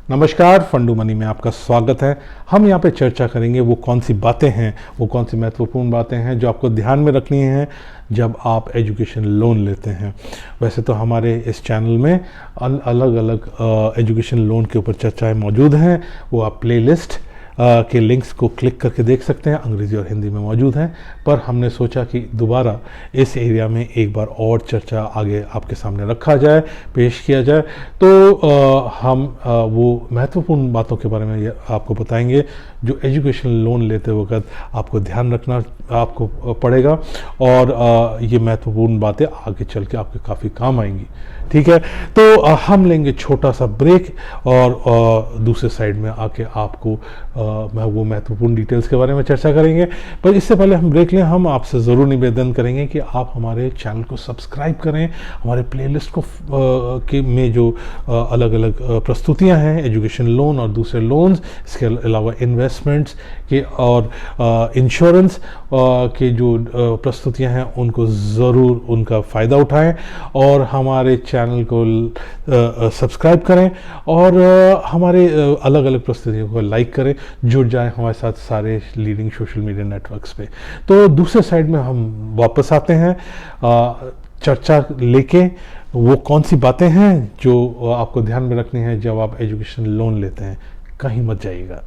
नमस्कार, फंडू मनी में आपका स्वागत है। हम यहाँ पे चर्चा करेंगे वो कौन सी बातें हैं, वो कौन सी महत्वपूर्ण बातें हैं जो आपको ध्यान में रखनी हैं जब आप एजुकेशन लोन लेते हैं। वैसे तो हमारे इस चैनल में अलग अलग एजुकेशन लोन के ऊपर चर्चाएं मौजूद हैं, वो आप प्लेलिस्ट के लिंक्स को क्लिक करके देख सकते हैं, अंग्रेज़ी और हिंदी में मौजूद हैं। पर हमने सोचा कि दोबारा इस एरिया में एक बार और चर्चा आगे आपके सामने रखा जाए, पेश किया जाए। तो हम वो महत्वपूर्ण बातों के बारे में आपको बताएंगे जो एजुकेशन लोन लेते वक्त आपको ध्यान रखना आपको पड़ेगा, और ये महत्वपूर्ण बातें आगे चल के आपके काफ़ी काम आएंगी। ठीक है, तो हम लेंगे छोटा सा ब्रेक और दूसरे साइड में आके आपको वो महत्वपूर्ण डिटेल्स के बारे में चर्चा करेंगे। पर इससे पहले हम ब्रेक लें, हम आपसे ज़रूर निवेदन करेंगे कि आप हमारे चैनल को सब्सक्राइब करें। हमारे प्लेलिस्ट को में जो अलग अलग प्रस्तुतियां हैं, एजुकेशन लोन और दूसरे लोन्स, इसके अलावा इन्वेस्टमेंट्स के और इंश्योरेंस के जो प्रस्तुतियां हैं, उनको ज़रूर उनका फ़ायदा उठाएं और हमारे चैनल को सब्सक्राइब करें और हमारे अलग अलग प्रस्तुतियों को लाइक करें। जुड़ जाएं हमारे साथ सारे लीडिंग सोशल मीडिया नेटवर्क्स पे। तो दूसरे साइड में हम वापस आते हैं चर्चा लेके, वो कौन सी बातें हैं जो आपको ध्यान में रखनी है जब आप एजुकेशन लोन लेते हैं। कहीं मत जाइएगा।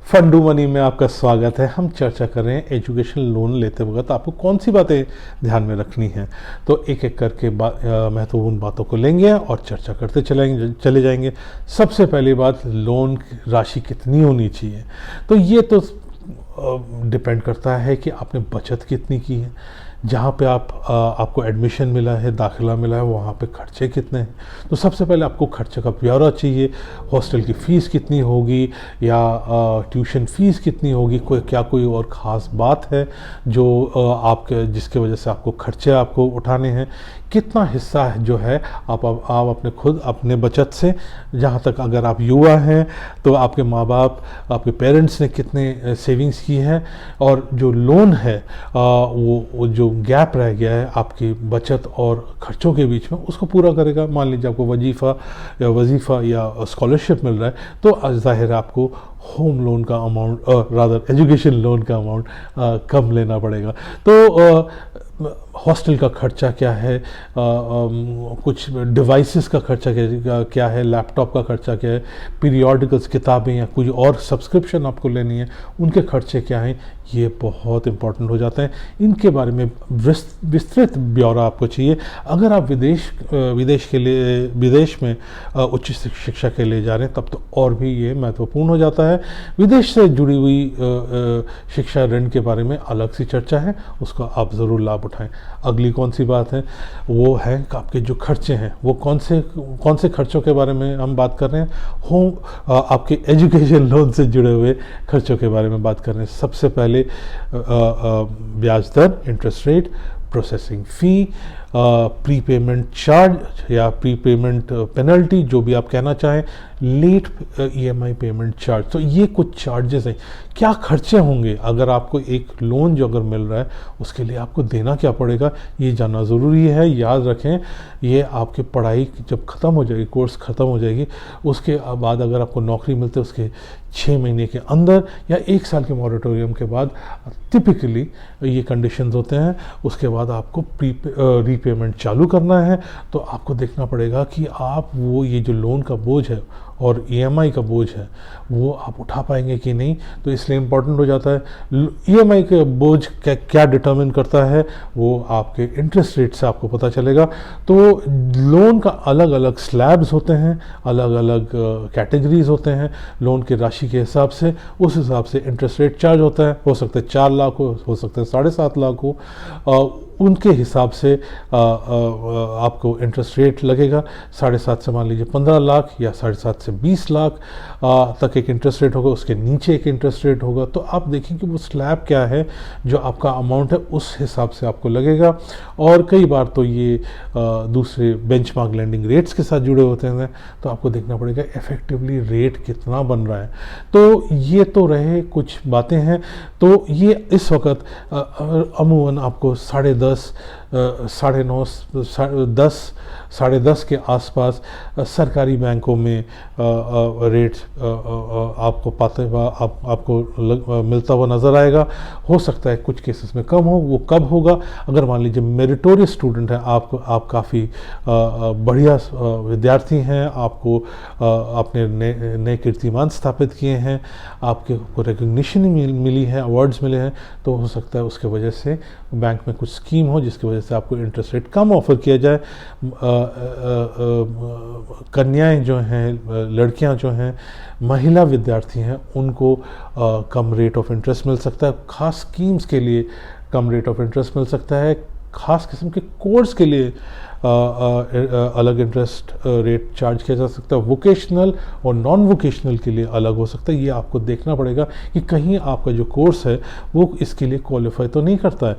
फंडू मनी में आपका स्वागत है। हम चर्चा कर रहे हैं एजुकेशन लोन लेते वक्त आपको कौन सी बातें ध्यान में रखनी हैं। तो एक एक करके महत्वपूर्ण बातों को लेंगे और चर्चा करते चले जाएंगे। सबसे पहली बात, लोन राशि कितनी होनी चाहिए। तो ये तो डिपेंड करता है कि आपने बचत कितनी की है, जहाँ पे आपको एडमिशन मिला है, दाखिला मिला है, वहाँ पे खर्चे कितने हैं। तो सबसे पहले आपको खर्चे का ब्यौरा चाहिए। हॉस्टल की फ़ीस कितनी होगी या ट्यूशन फ़ीस कितनी होगी, कोई और ख़ास बात है जो आपके जिसके वजह से आपको खर्चे आपको उठाने हैं। कितना हिस्सा है जो है आप अपने बचत से, जहाँ तक अगर आप युवा हैं तो आपके माँ बाप, आपके पेरेंट्स ने कितने सेविंग्स की है, और जो लोन है वो जो गैप रह गया है आपकी बचत और खर्चों के बीच में, उसको पूरा करेगा। मान लीजिए आपको वजीफ़ा या स्कॉलरशिप मिल रहा है, तो ज़ाहिर है आपको होम लोन का अमाउंट, रादर एजुकेशन लोन का अमाउंट कम लेना पड़ेगा। तो हॉस्टल का खर्चा क्या है, कुछ डिवाइसेस का खर्चा क्या है, लैपटॉप का खर्चा क्या है, पीरियोडिकल्स किताबें या कोई और सब्सक्रिप्शन आपको लेनी है, उनके खर्चे क्या हैं, ये बहुत इंपॉर्टेंट हो जाता है। इनके बारे में विस्तृत ब्यौरा आपको चाहिए। अगर आप विदेश में उच्च शिक्षा के लिए जा रहे हैं, तब तो और भी ये महत्वपूर्ण हो जाता है। विदेश से जुड़ी हुई शिक्षा ऋण के बारे में अलग सी चर्चा है, उसका आप ज़रूर लाभ उठाएं। अगली कौन सी बात है, वो है कि आपके जो खर्चे हैं, वो कौन से खर्चों के बारे में हम बात कर रहे हैं। आपके एजुकेशन लोन से जुड़े हुए खर्चों के बारे में बात कर रहे हैं। सबसे पहले ब्याज दर, interest rate, processing fee, prepayment charge या प्रीपेमेंट पेनल्टी, जो भी आप कहना चाहें, लेट EMI पेमेंट चार्ज। तो ये कुछ चार्जेस हैं। क्या खर्चे होंगे अगर आपको एक लोन जो अगर मिल रहा है, उसके लिए आपको देना क्या पड़ेगा, ये जानना ज़रूरी है। याद रखें, ये आपकी पढ़ाई जब ख़त्म हो जाएगी, कोर्स ख़त्म हो जाएगी, उसके बाद अगर आपको नौकरी मिलती है, उसके 6 महीने के अंदर या 1 साल के मॉरेटोरियम के बाद टिपिकली ये कंडीशंस होते हैं, उसके बाद आपको रीपेमेंट चालू करना है। तो आपको देखना पड़ेगा कि आप ये जो लोन का बोझ है और EMI का बोझ है, वो आप उठा पाएंगे कि नहीं। तो इसलिए इम्पॉर्टेंट हो जाता है। EMI का बोझ क्या डिटर्मिन करता है, वो आपके इंटरेस्ट रेट से आपको पता चलेगा। तो लोन का अलग अलग स्लैब्स होते हैं, अलग अलग कैटेगरीज होते हैं लोन की राशि के हिसाब से। उस हिसाब से इंटरेस्ट रेट चार्ज होता है। हो सकता है 4 लाख हो सकता है 7.5 लाख हो। उनके हिसाब से आपको इंटरेस्ट रेट लगेगा। 7.5 से मान लीजिए 15 लाख या 7.5 से 20 लाख तक एक इंटरेस्ट रेट होगा, उसके नीचे एक इंटरेस्ट रेट होगा। तो आप देखें कि वो स्लैब क्या है, जो आपका अमाउंट है उस हिसाब से आपको लगेगा। और कई बार तो ये दूसरे बेंचमार्क लेंडिंग रेट्स के साथ जुड़े होते हैं, तो आपको देखना पड़ेगा इफेक्टिवली रेट कितना बन रहा है। तो ये तो रहे कुछ बातें हैं। तो ये इस वक्त अमूमन आपको 10.5 10 साढ़े 10 के आसपास सरकारी बैंकों में रेट आपको पाते हुआ आपको मिलता हुआ नज़र आएगा। हो सकता है कुछ केसेस में कम हो, वो कब होगा? अगर मान लीजिए मेरिटोरियस स्टूडेंट है, आप काफ़ी बढ़िया विद्यार्थी हैं, आपको आपने नए कीर्तिमान स्थापित किए हैं, आपको रिकग्निशन मिली है, अवार्ड्स मिले हैं, तो हो सकता है उसके वजह से बैंक में कुछ स्कीम हो जिसकी वजह से आपको इंटरेस्ट रेट कम ऑफर किया जाए। कन्याएं जो हैं, लड़कियां जो हैं, महिला विद्यार्थी हैं, उनको कम रेट ऑफ इंटरेस्ट मिल सकता है। खास स्कीम्स के लिए कम रेट ऑफ इंटरेस्ट मिल सकता है। खास किस्म के कोर्स के लिए अलग इंटरेस्ट रेट चार्ज किया जा सकता है। वोकेशनल और नॉन वोकेशनल के लिए अलग हो सकता है। ये आपको देखना पड़ेगा कि कहीं आपका जो कोर्स है वो इसके लिए क्वालिफाई तो नहीं करता है।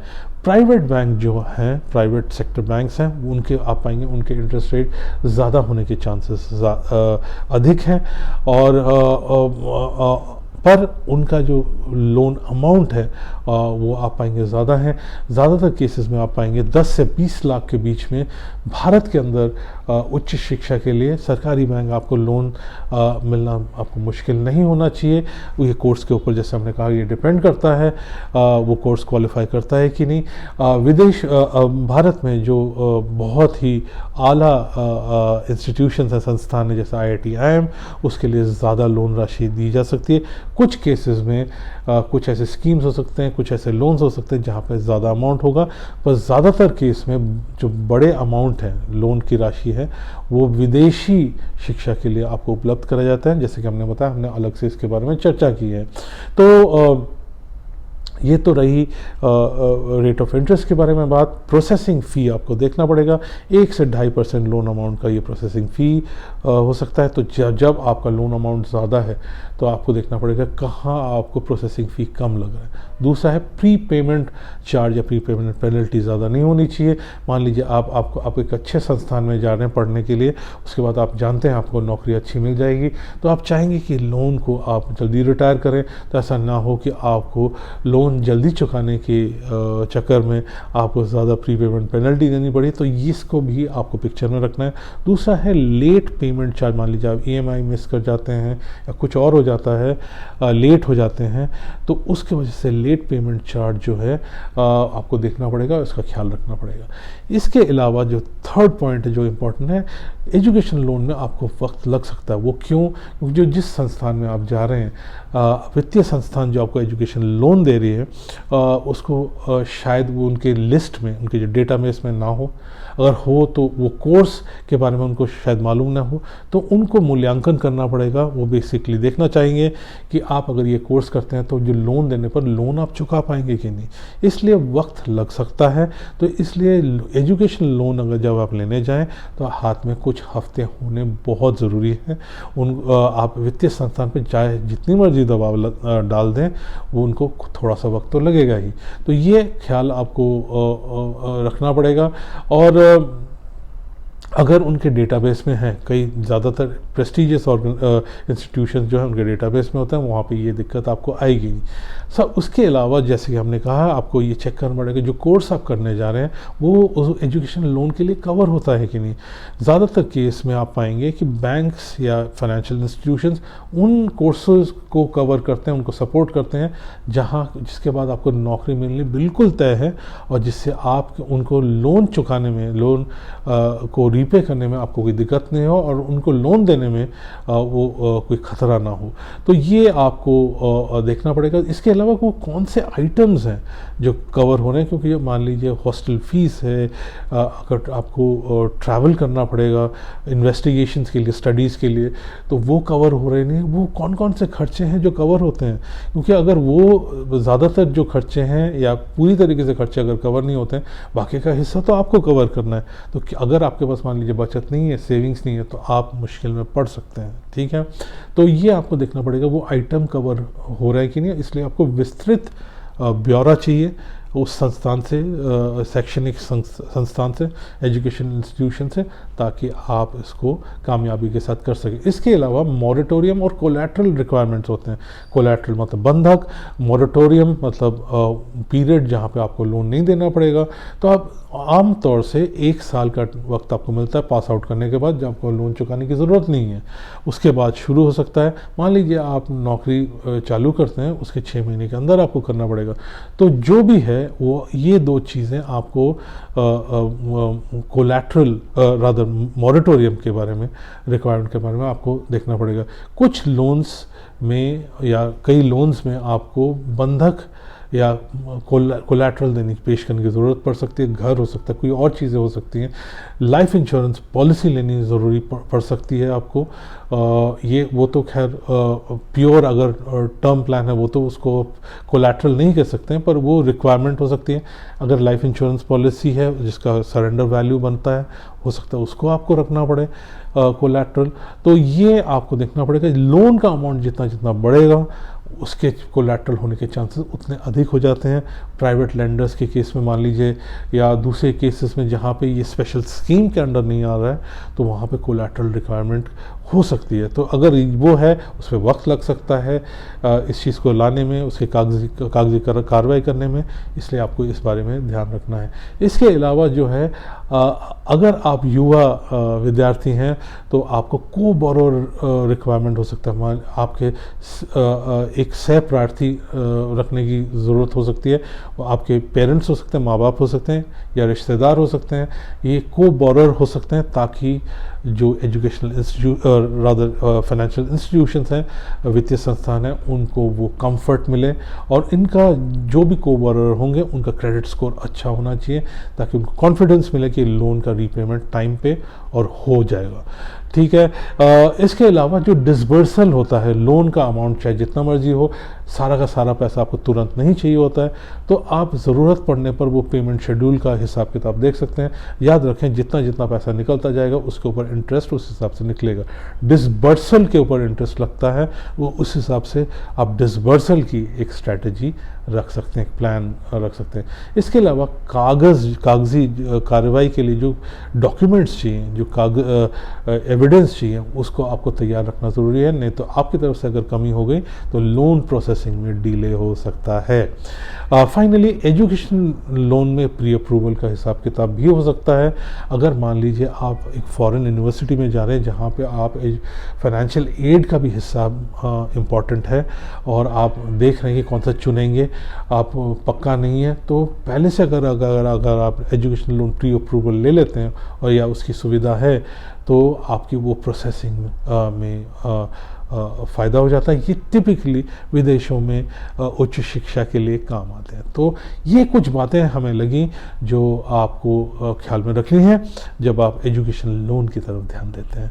प्राइवेट बैंक जो हैं, प्राइवेट सेक्टर बैंक्स हैं, उनके आप पाएंगे उनके इंटरेस्ट रेट ज़्यादा होने के चांसेस अधिक हैं, और पर उनका जो लोन अमाउंट है वो आप पाएंगे ज़्यादा है। ज़्यादातर केसेस में आप पाएंगे 10 से 20 लाख के बीच में भारत के अंदर उच्च शिक्षा के लिए सरकारी बैंक आपको लोन मिलना आपको मुश्किल नहीं होना चाहिए। ये कोर्स के ऊपर, जैसे हमने कहा, ये डिपेंड करता है वो कोर्स क्वालिफाई करता है कि नहीं। भारत में जो बहुत ही आला इंस्टीट्यूशंस हैं, संस्थान है, जैसे IIT IIM, उसके लिए ज़्यादा लोन राशि दी जा सकती है। कुछ केसेस में कुछ ऐसे स्कीम्स हो सकते हैं, कुछ ऐसे लोन्स हो सकते हैं जहाँ पे ज़्यादा अमाउंट होगा, पर ज़्यादातर केस में जो बड़े अमाउंट हैं, लोन की राशि है, वो विदेशी शिक्षा के लिए आपको उपलब्ध कराया जाता है। जैसे कि हमने बताया, हमने अलग से इसके बारे में चर्चा की है। तो ये तो रही रेट ऑफ इंटरेस्ट के बारे में बात। प्रोसेसिंग फ़ी आपको देखना पड़ेगा। 1 से 2.5% लोन अमाउंट का ये प्रोसेसिंग फ़ी हो सकता है। तो जब आपका लोन अमाउंट ज़्यादा है तो आपको देखना पड़ेगा कहाँ आपको प्रोसेसिंग फ़ी कम लग रहा है। दूसरा है प्री पेमेंट चार्ज या प्री पेमेंट पेनल्टी ज़्यादा नहीं होनी चाहिए। मान लीजिए आप एक अच्छे संस्थान में जा रहे हैं पढ़ने के लिए, उसके बाद आप जानते हैं आपको नौकरी अच्छी मिल जाएगी, तो आप चाहेंगे कि लोन को आप जल्दी रिटायर करें। तो ऐसा ना हो कि आपको लोन जल्दी चुकाने के चक्कर में आपको ज़्यादा प्री पेमेंट पेनल्टी देनी पड़ी। तो इसको भी आपको पिक्चर में रखना है। दूसरा है लेट पेमेंट चार्ज। मान लीजिए आप EMI मिस कर जाते हैं या कुछ और हो जाता है, लेट हो जाते हैं, तो उसके वजह से लेट पेमेंट चार्ज जो है आपको देखना पड़ेगा, इसका ख्याल रखना पड़ेगा। इसके अलावा जो थर्ड पॉइंट है जो इम्पोर्टेंट है, एजुकेशन लोन में आपको वक्त लग सकता है। वो क्यों? क्योंकि जो जिस संस्थान में आप जा रहे हैं, वित्तीय संस्थान जो आपको एजुकेशन लोन दे रही है, उसको शायद वो उनके लिस्ट में, उनके जो डेटाबेस में ना हो। अगर हो तो वो कोर्स के बारे में उनको शायद मालूम ना हो, तो उनको मूल्यांकन करना पड़ेगा। वो बेसिकली देखना चाहेंगे कि आप अगर ये कोर्स करते हैं तो जो लोन देने पर लोन आप चुका पाएंगे कि नहीं, इसलिए वक्त लग सकता है। तो इसलिए एजुकेशन लोन अगर जब आप लेने जाएं तो हाथ में कुछ हफ्ते होने बहुत ज़रूरी है। आप वित्तीय संस्थान पर चाहे जितनी मर्जी दबाव डाल दें, वो उनको थोड़ा सा वक्त तो लगेगा ही। तो ये ख्याल आपको रखना पड़ेगा। और अगर उनके डेटाबेस में हैं, कई ज़्यादातर प्रेस्टीजियस इंस्टीट्यूशन जो है उनके डेटाबेस में होता है, वहाँ पे ये दिक्कत आपको आएगी नहीं। सब उसके अलावा, जैसे कि हमने कहा, आपको ये चेक करना पड़ेगा जो कोर्स आप करने जा रहे हैं वो उस एजुकेशन लोन के लिए कवर होता है कि नहीं। ज़्यादातर केस में आप पाएंगे कि बैंक्स या फाइनेंशियल इंस्टीट्यूशंस उन कोर्सेज को कवर करते हैं, उनको सपोर्ट करते हैं जिसके बाद आपको नौकरी मिलनी बिल्कुल तय है, और जिससे आप उनको लोन चुकाने में, लोन को रीपे करने में आपको कोई दिक्कत नहीं हो, और उनको लोन देने में वो कोई ख़तरा ना हो। तो ये आपको देखना पड़ेगा। इसके अलावा वो कौन से आइटम्स हैं जो कवर हो रहे हैं, क्योंकि मान लीजिए हॉस्टल फीस है, अगर आपको ट्रैवल करना पड़ेगा इन्वेस्टिगेशंस के लिए, स्टडीज़ के लिए, तो वो कवर हो रहे नहीं। वो कौन कौन से खर्चे हैं जो कवर होते हैं, क्योंकि अगर वो ज़्यादातर जो खर्चे हैं या पूरी तरीके से खर्चे अगर कवर नहीं होते हैं, बाकी का हिस्सा तो आपको कवर करना है। तो अगर आपके पास मान लीजिए बचत नहीं है, सेविंग्स नहीं है, तो आप मुश्किल में पड़ सकते हैं। ठीक है, तो ये आपको देखना पड़ेगा वो आइटम कवर हो रहा है कि नहीं। इसलिए आपको विस्तृत ब्यौरा चाहिए उस संस्थान से, शैक्षणिक संस्थान से, एजुकेशन इंस्टीट्यूशन से, ताकि आप इसको कामयाबी के साथ कर सकें। इसके अलावा मॉरेटोरियम और कोलैटरल रिक्वायरमेंट्स होते हैं। कोलैटरल मतलब बंधक, मॉरेटोरियम मतलब पीरियड जहाँ पे आपको लोन नहीं देना पड़ेगा। तो आप आम तौर से 1 साल का वक्त आपको मिलता है पास आउट करने के बाद, जब आपको लोन चुकाने की ज़रूरत नहीं है। उसके बाद शुरू हो सकता है। मान लीजिए आप नौकरी चालू करते हैं, उसके 6 महीने के अंदर आपको करना पड़ेगा। तो जो भी है वो ये 2 चीज़ें आपको कोलैटरल रादर मॉरेटोरियम के बारे में, रिक्वायरमेंट के बारे में आपको देखना पड़ेगा। कुछ लोन्स में या कई लोन्स में आपको बंधक या कोलैटरल देने पेश करने की ज़रूरत पड़ सकती है। घर हो सकता है, कोई और चीज़ें हो सकती हैं। लाइफ इंश्योरेंस पॉलिसी लेनी ज़रूरी पड़ सकती है आपको। ये वो तो खैर प्योर अगर टर्म प्लान है वो तो उसको कोलैटरल नहीं कह सकते हैं, पर वो रिक्वायरमेंट हो सकती है। अगर लाइफ इंश्योरेंस पॉलिसी है जिसका सरेंडर वैल्यू बनता है, हो सकता है उसको आपको रखना पड़े कोलैटरल। तो ये आपको देखना पड़ेगा। लोन का अमाउंट जितना जितना बढ़ेगा उसके कोलैटरल होने के चांसेस उतने अधिक हो जाते हैं। प्राइवेट लेंडर्स के केस में मान लीजिए, या दूसरे केसेस में जहाँ पे ये स्पेशल स्कीम के अंडर नहीं आ रहा है, तो वहाँ पे कोलैटरल रिक्वायरमेंट हो सकती है। तो अगर वो है, उस पर वक्त लग सकता है इस चीज़ को लाने में, उसके कागजी कार्रवाई करने में, इसलिए आपको इस बारे में ध्यान रखना है। इसके अलावा जो है, अगर आप युवा विद्यार्थी हैं तो आपको को बोरोर रिक्वायरमेंट हो सकता है। आपके एक सह प्रार्थी रखने की ज़रूरत हो सकती है। वो आपके पेरेंट्स हो सकते हैं, माँ बाप हो सकते हैं, या रिश्तेदार हो सकते हैं। ये को बोरोर हो सकते हैं ताकि जो एजुकेशनल रादर फाइनेंशियल इंस्टीट्यूशंस हैं, वित्तीय संस्थान हैं, उनको वो कंफर्ट मिले, और इनका जो भी को बोरोर होंगे उनका क्रेडिट स्कोर अच्छा होना चाहिए, ताकि उनको कॉन्फिडेंस मिले कि लोन का रीपेमेंट टाइम पे और हो जाएगा। ठीक है। इसके अलावा जो डिसबर्सल होता है, लोन का अमाउंट चाहे जितना मर्जी हो, सारा का सारा पैसा आपको तुरंत नहीं चाहिए होता है, तो आप ज़रूरत पड़ने पर वो पेमेंट शेड्यूल का हिसाब किताब देख सकते हैं। याद रखें, जितना जितना पैसा निकलता जाएगा उसके ऊपर इंटरेस्ट उस हिसाब से निकलेगा। डिसबर्सल के ऊपर इंटरेस्ट लगता है, वो उस हिसाब से आप डिसबर्सल की एक स्ट्रैटेजी रख सकते हैं, एक प्लान रख सकते हैं। इसके अलावा कागजी कार्रवाई के लिए जो डॉक्यूमेंट्स चाहिए, जो एविडेंस चाहिए, उसको आपको तैयार रखना ज़रूरी है। नहीं तो आपकी तरफ से अगर कमी हो गई तो लोन प्रोसेसिंग में डिले हो सकता है। फाइनली, एजुकेशन लोन में प्री अप्रूवल का हिसाब किताब भी हो सकता है। अगर मान लीजिए आप एक फॉरेन यूनिवर्सिटी में जा रहे हैं जहाँ पे आप फाइनेंशियल एड का भी हिसाब इम्पॉर्टेंट है, और आप देख रहे हैं कि कौन सा चुनेंगे, आप पक्का नहीं है, तो पहले से अगर आप एजुकेशन लोन प्री अप्रूवल ले लेते हैं और या उसकी सुविधा है, तो आपकी वो प्रोसेसिंग में फ़ायदा हो जाता है। ये टिपिकली विदेशों में उच्च शिक्षा के लिए काम आते हैं। तो ये कुछ बातें हमें लगी जो आपको ख्याल में रखनी है जब आप एजुकेशन लोन की तरफ ध्यान देते हैं।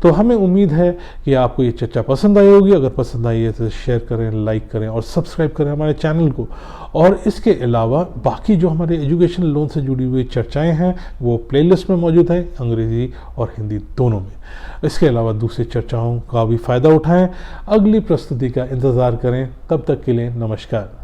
तो हमें उम्मीद है कि आपको ये चर्चा पसंद आई होगी। अगर पसंद आई है तो शेयर करें, लाइक करें और सब्सक्राइब करें हमारे चैनल को। और इसके अलावा बाकी जो हमारे एजुकेशन लोन से जुड़ी हुई चर्चाएं हैं वो प्लेलिस्ट में मौजूद है, अंग्रेज़ी और हिंदी दोनों में। इसके अलावा दूसरी चर्चाओं का भी फ़ायदा उठाएं। अगली प्रस्तुति का इंतज़ार करें। तब तक के लिए नमस्कार।